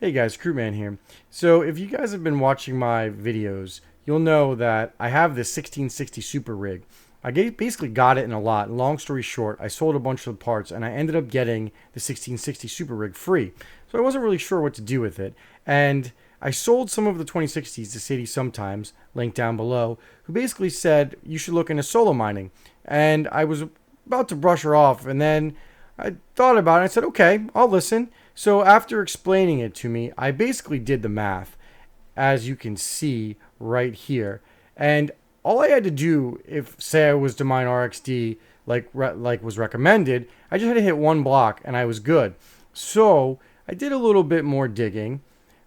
Hey guys, Crewman here. So if you guys have been watching my videos, you'll know that I have this 1660 Super Rig. Basically got it in a lot. Long story short, I sold a bunch of the parts and I ended up getting the 1660 Super Rig free. So I wasn't really sure what to do with it. And I sold some of the 2060s to Sadie Sometimes, link down below, who basically said you should look into solo mining. And I was about to brush her off, and then I thought about it. I said, okay, I'll listen. So after explaining it to me, I basically did the math, as you can see right here. And all I had to do, if say I was to mine RXD like was recommended, I just had to hit one block and I was good. So I did a little bit more digging,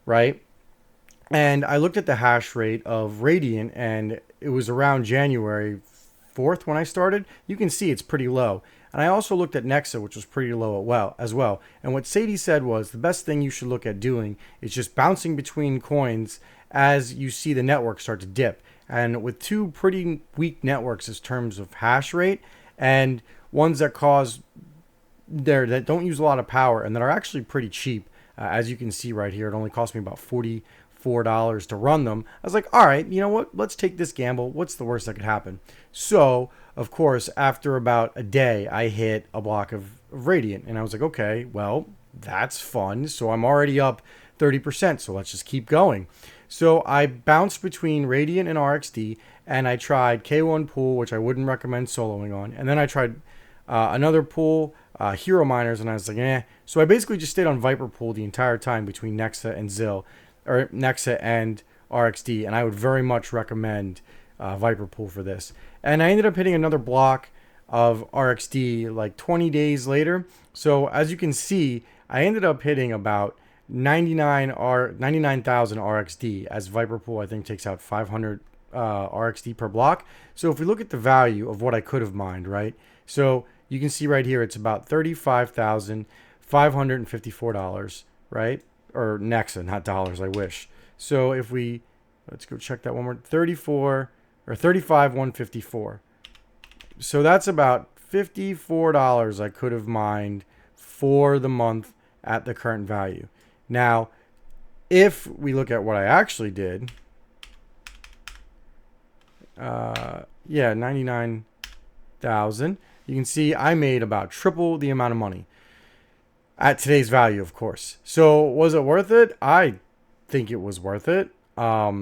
right? And I looked at the hash rate of Radiant, and it was around January 4th when I started. You can see it's pretty low. And I also looked at NEXA, which was pretty low as well. And what Sadie said was the best thing you should look at doing is just bouncing between coins as you see the network start to dip. And with two pretty weak networks in terms of hash rate and ones that that don't use a lot of power and that are actually pretty cheap, as you can see right here, it only cost me about $44 to run them. I was like, all right, you know what? Let's take this gamble. What's the worst that could happen? So, of course, after about a day, I hit a block of Radiant. And I was like, okay, well, that's fun. So I'm already up 30%. So let's just keep going. So I bounced between Radiant and RXD. And I tried K1 pool, which I wouldn't recommend soloing on. And then I tried another pool, Hero Miners. And I was like, eh. So I basically just stayed on Viper pool the entire time between Nexa and Zill. Or NEXA and RXD, and I would very much recommend Viper Pool for this. And I ended up hitting another block of RXD like 20 days later. So as you can see, I ended up hitting about 99,000 RXD, as Viper Pool I think takes out 500 RXD per block. So if we look at the value of what I could have mined, right? So you can see right here it's about $35,554, right? Or NEXA, not dollars, I wish. So if we, let's go check that one more, 35,154. So that's about $54 I could have mined for the month at the current value. Now, if we look at what I actually did, 99,000, you can see I made about triple the amount of money. At today's value, of course. So was it worth it? I think it was worth it. I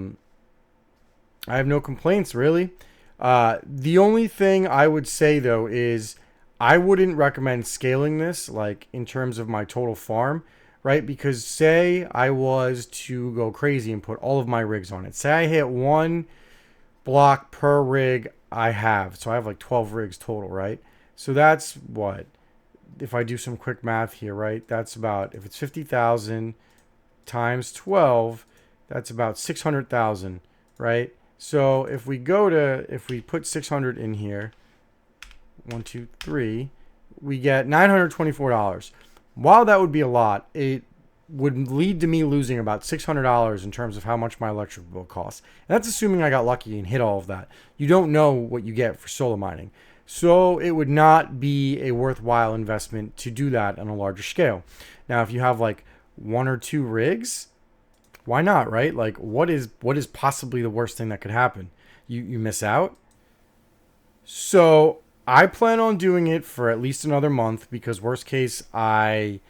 have no complaints, really. The only thing I would say, though, is I wouldn't recommend scaling this, like, in terms of my total farm, right? Because say I was to go crazy and put all of my rigs on it. Say I hit one block per rig I have. So I have like 12 rigs total, right? So that's what? If I do some quick math here, right, that's about, if it's 50,000 times 12, that's about 600,000, right? So if we put 600 in here, 1, 2, 3, we get $924. While that would be a lot, it would lead to me losing about $600 in terms of how much my electric bill costs. And that's assuming I got lucky and hit all of that. You don't know what you get for solo mining. So it would not be a worthwhile investment to do that on a larger scale. Now, if you have like 1 or 2 rigs, why not, right? Like, what is possibly the worst thing that could happen? You miss out. So I plan on doing it for at least another month, because worst case, I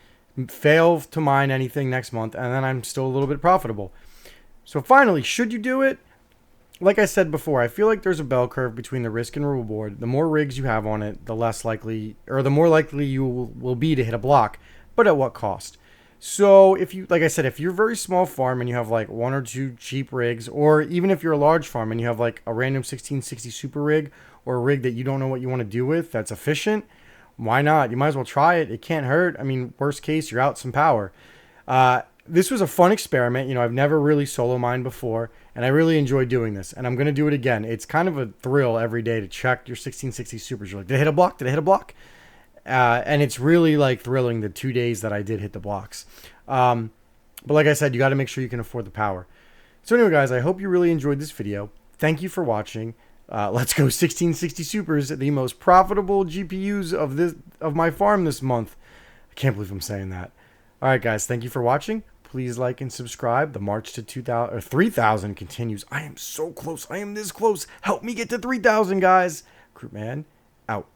fail to mine anything next month, and then I'm still a little bit profitable. So finally, should you do it? Like I said before, I feel like there's a bell curve between the risk and reward. The more rigs you have on it, the less likely, or the more likely you will be to hit a block. But at what cost? So if you, like I said, if you're a very small farm and you have like 1 or 2 cheap rigs, or even if you're a large farm and you have like a random 1660 super rig, or a rig that you don't know what you want to do with that's efficient, why not? You might as well try it. It can't hurt. I mean, worst case, you're out some power. This was a fun experiment. You know, I've never really solo mined before, and I really enjoyed doing this, and I'm going to do it again. It's kind of a thrill every day to check your 1660 supers. You're like, did I hit a block? Did I hit a block? And it's really like thrilling the 2 days that I did hit the blocks. But like I said, you got to make sure you can afford the power. So anyway, guys, I hope you really enjoyed this video. Thank you for watching. Let's go 1660 supers, the most profitable GPUs of my farm this month. I can't believe I'm saying that. All right, guys, thank you for watching. Please like and subscribe. The march to 2,000 or 3,000 continues. I am so close. I am this close. Help me get to 3,000, guys. Group man, out.